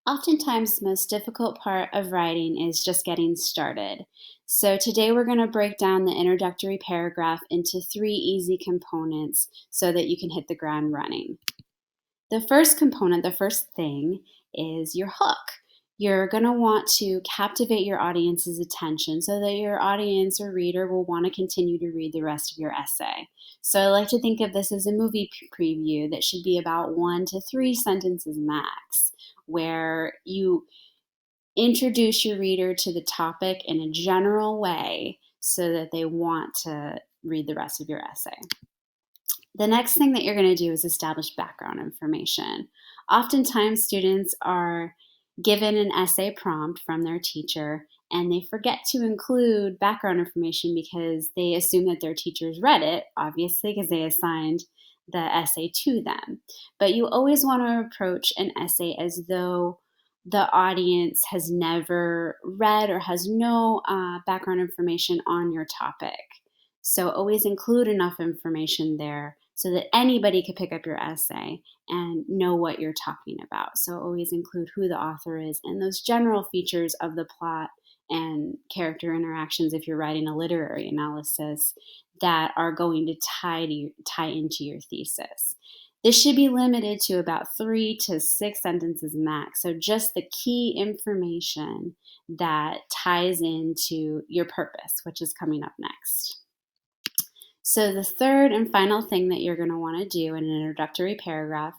Oftentimes, the most difficult part of writing is just getting started. So, today we're going to break down the introductory paragraph into three easy components so that you can hit the ground running. The first component, the first thing, is your hook. You're going to want to captivate your audience's attention so that your audience or reader will want to continue to read the rest of your essay. So, I like to think of this as a movie preview that should be about 1 to 3 sentences max, where you introduce your reader to the topic in a general way so that they want to read the rest of your essay. The next thing that you're going to do is establish background information. Oftentimes, students are given an essay prompt from their teacher and they forget to include background information because they assume that their teachers read it, obviously, because they assigned the essay to them. But you always want to approach an essay as though the audience has never read or has no background information on your topic. So always include enough information there so that anybody could pick up your essay and know what you're talking about. So always include who the author is and those general features of the plot and character interactions if you're writing a literary analysis that are going to tie into your thesis. This should be limited to about 3 to 6 sentences max. So just the key information that ties into your purpose, which is coming up next. So the third and final thing that you're going to want to do in an introductory paragraph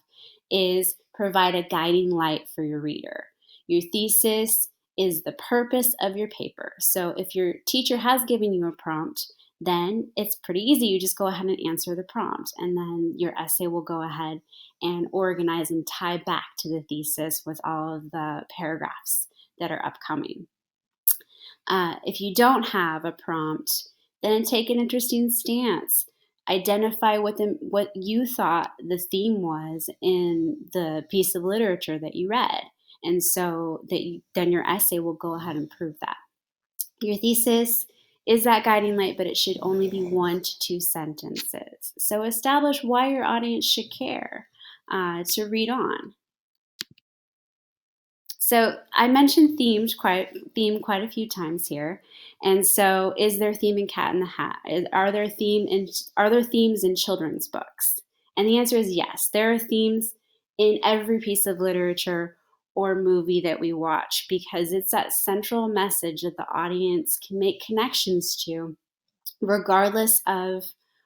is provide a guiding light for your reader. Your thesis is the purpose of your paper. So if your teacher has given you a prompt, then it's pretty easy. You just go ahead and answer the prompt, and then your essay will go ahead and organize and tie back to the thesis with all of the paragraphs that are upcoming. If you don't have a prompt, then take an interesting stance. Identify what you thought the theme was in the piece of literature that you read, and so that then your essay will go ahead and prove that. Your thesis is that guiding light, but it should only be 1 to 2 sentences. So establish why your audience should care to read on. So I mentioned theme quite a few times here, and so is there theme in Cat in the Hat? Are there themes in children's books? And the answer is yes. There are themes in every piece of literature or movie that we watch because it's that central message that the audience can make connections to, regardless of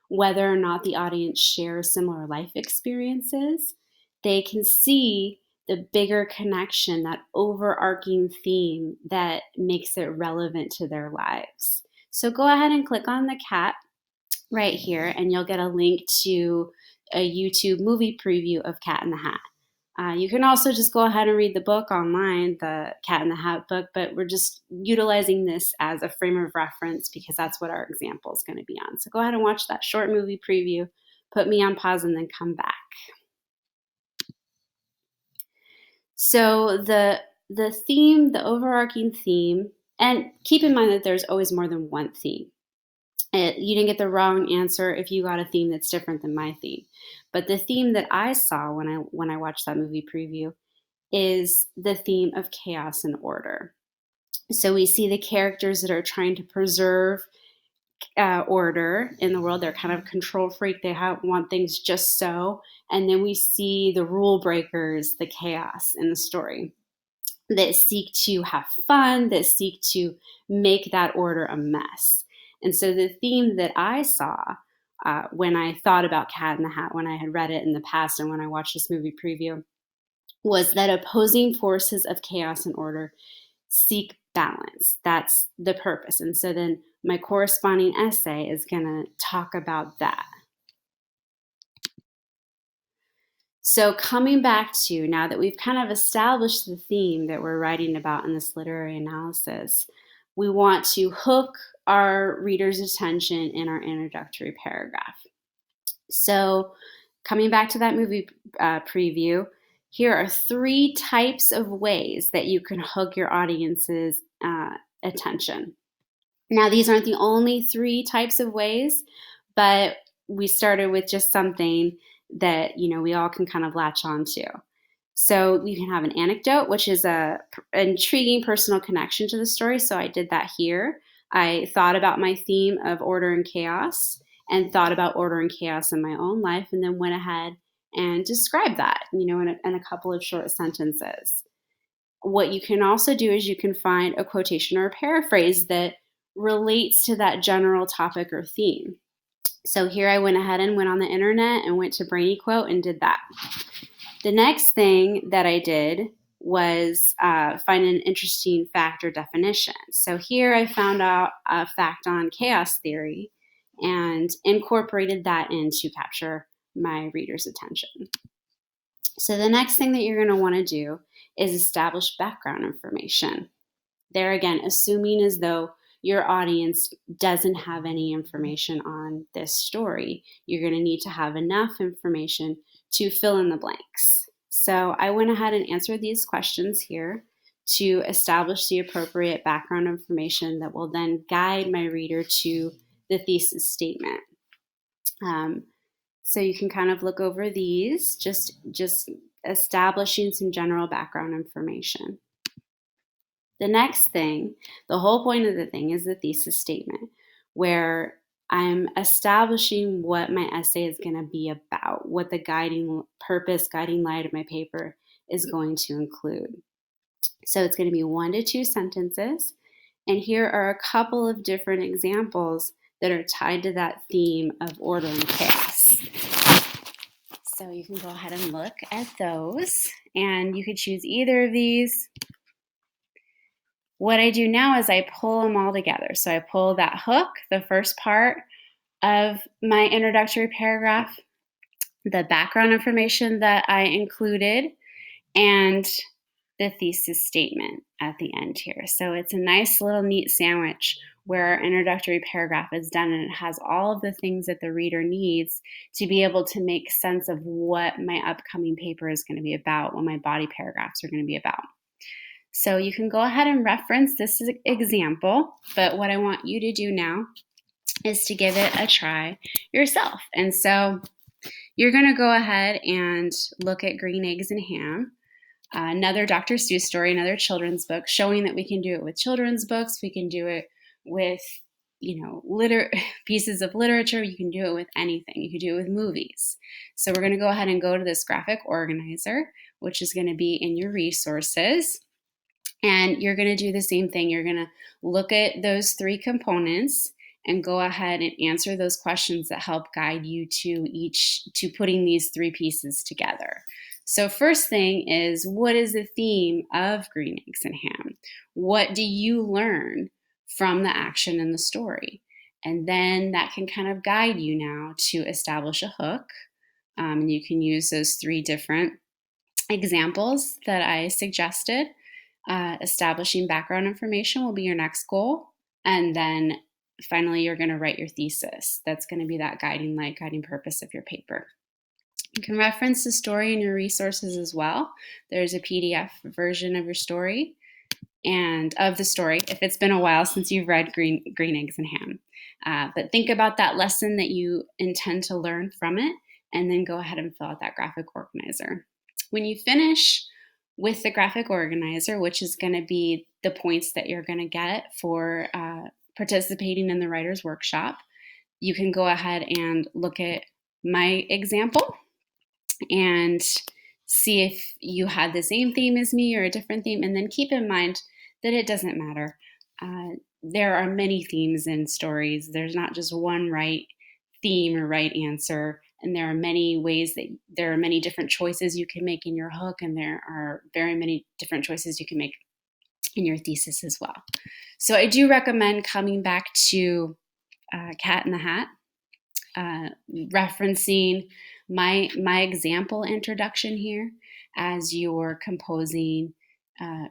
whether or not the audience shares similar life experiences. They can see the bigger connection, that overarching theme that makes it relevant to their lives. So go ahead and click on the cat right here, and you'll get a link to a YouTube movie preview of Cat in the Hat. You can also just go ahead and read the book online, the Cat in the Hat book, but we're just utilizing this as a frame of reference because that's what our example is going to be on. So go ahead and watch that short movie preview, put me on pause, and then come back. So the theme, the overarching theme, and keep in mind that there's always more than one theme. You didn't get the wrong answer if you got a theme that's different than my theme. But the theme that I saw when I watched that movie preview is the theme of chaos and order. So we see the characters that are trying to preserve order in the world. They're kind of control freak. They want things just so. And then we see the rule breakers, the chaos in the story, that seek to have fun, that seek to make that order a mess. And so the theme that I saw when I thought about Cat in the Hat, when I had read it in the past and when I watched this movie preview, was that opposing forces of chaos and order seek balance. That's the purpose. And so then my corresponding essay is going to talk about that. So coming back to, now that we've kind of established the theme that we're writing about in this literary analysis, we want to hook our reader's attention in our introductory paragraph. So coming back to that movie preview, here are 3 types of ways that you can hook your audience's attention. Now, these aren't the only 3 types of ways, but we started with just something that we all can kind of latch on to. So you can have an anecdote, which is an intriguing personal connection to the story. So I did that here. I thought about my theme of order and chaos and thought about order and chaos in my own life, and then went ahead and described that, in a couple of short sentences. What you can also do is you can find a quotation or a paraphrase that relates to that general topic or theme. So here I went ahead and went on the internet and went to Brainy Quote and did that. The next thing that I did was find an interesting fact or definition. So here I found out a fact on chaos theory and incorporated that in to capture my reader's attention. So the next thing that you're going to want to do is establish background information. There again, assuming as though your audience doesn't have any information on this story, you're going to need to have enough information to fill in the blanks. So I went ahead and answered these questions here to establish the appropriate background information that will then guide my reader to the thesis statement. So you can kind of look over these, just establishing some general background information. The next thing, the whole point of the thing is the thesis statement, where I'm establishing what my essay is going to be about, what the guiding purpose, guiding light of my paper is going to include. So it's going to be 1 to 2 sentences. And here are a couple of different examples that are tied to that theme of order and chaos. So you can go ahead and look at those, and you could choose either of these. What I do now is I pull them all together. So I pull that hook, the first part of my introductory paragraph, the background information that I included, and the thesis statement at the end here. So it's a nice little neat sandwich where our introductory paragraph is done and it has all of the things that the reader needs to be able to make sense of what my upcoming paper is going to be about, what my body paragraphs are going to be about. So you can go ahead and reference this example, but what I want you to do now is to give it a try yourself. And so you're going to go ahead and look at Green Eggs and Ham, another Dr. Seuss story, another children's book, showing that we can do it with children's books. We can do it with, pieces of literature. You can do it with anything. You can do it with movies. So we're going to go ahead and go to this graphic organizer, which is going to be in your resources. And you're going to do the same thing. You're going to look at those 3 components and go ahead and answer those questions that help guide you to putting these 3 pieces together. So first thing is, what is the theme of Green Eggs and Ham? What do you learn from the action in the story? And then that can kind of guide you now to establish a hook. And you can use those 3 different examples that I suggested. Establishing background information will be your next goal. And then finally, you're going to write your thesis. That's going to be that guiding light, guiding purpose of your paper. You can reference the story in your resources as well. There's a PDF version of your story and of the story if it's been a while since you've read Green Eggs and Ham. But think about that lesson that you intend to learn from it, and then go ahead and fill out that graphic organizer. When you finish with the graphic organizer, which is going to be the points that you're going to get for participating in the writer's workshop, you can go ahead and look at my example and see if you had the same theme as me or a different theme, and then keep in mind that it doesn't matter. There are many themes in stories. There's not just one right theme or right answer, and there are many different choices you can make in your hook, and there are very many different choices you can make in your thesis as well. So I do recommend coming back to Cat in the Hat, referencing my example introduction here as you're composing,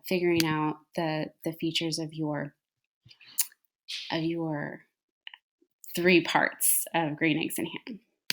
figuring out the features of your 3 parts of Green Eggs and Ham.